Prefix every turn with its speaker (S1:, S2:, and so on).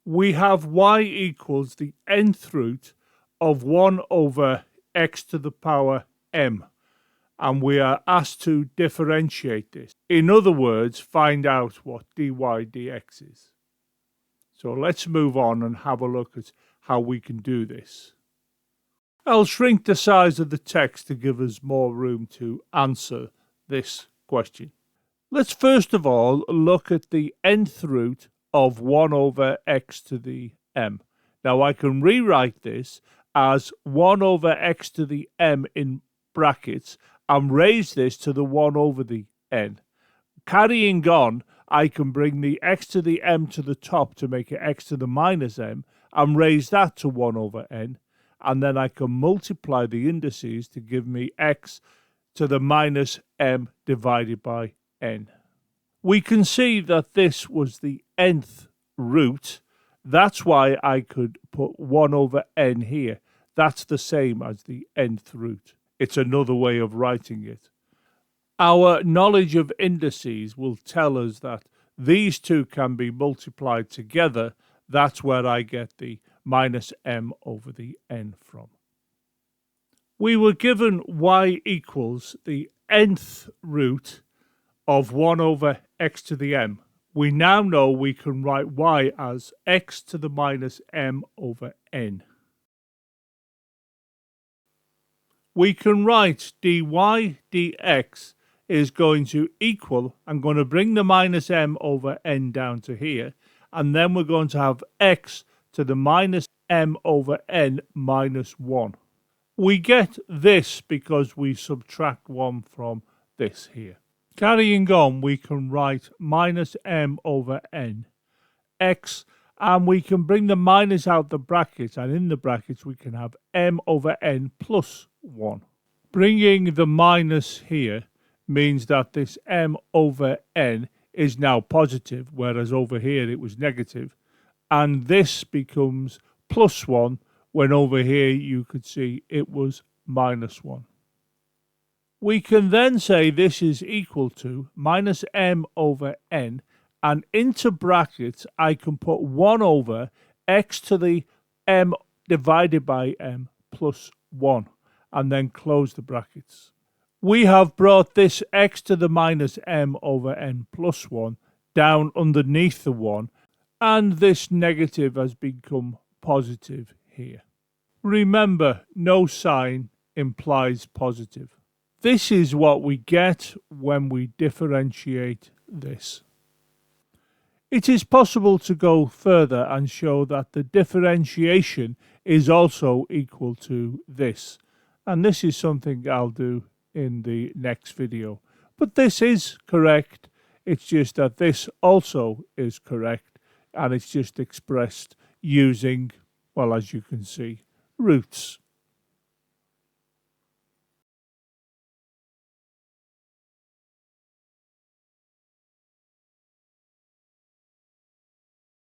S1: we have y equals the nth root of 1 over x to the power m, and we are asked to differentiate this. In other words, find out what dy dx is. So let's move on and have a look at how we can do this. I'll shrink the size of the text to give us more room to answer this question. Let's first of all look at the nth root of 1 over x to the m. Now I can rewrite this as 1 over x to the m in brackets and raise this to the 1 over the n. Carrying on, I can bring the x to the m to the top to make it x to the minus m and raise that to 1 over n. And then I can multiply the indices to give me x to the minus m divided by n. We can see that this was the nth root. That's why I could put 1 over n here. That's the same as the nth root. It's another way of writing it. Our knowledge of indices will tell us that these two can be multiplied together. That's where I get the minus m over the n from. We were given y equals the nth root of 1 over x to the m. We now know we can write y as x to the minus m over n. We can write dy dx is going to equal, I'm going to bring the minus m over n down to here, and then we're going to have x to the minus m over n minus 1. We get this because we subtract 1 from this here. Carrying on, we can write minus m over n, x, and we can bring the minus out the brackets, and in the brackets we can have m over n plus 1. Bringing the minus here means that this m over n is now positive, whereas over here it was negative, and this becomes plus 1 when over here you could see it was minus 1. We can then say this is equal to minus m over n, and into brackets I can put 1 over x to the m divided by m plus 1, and then close the brackets. We have brought this x to the minus m over n plus 1 down underneath the 1, and this negative has become positive here. Remember, no sign implies positive. This is what we get when we differentiate this. It is possible to go further and show that the differentiation is also equal to this, and this is something I'll do in the next video. But this is correct, it's just that this also is correct, and it's just expressed using, well, as you can see, roots.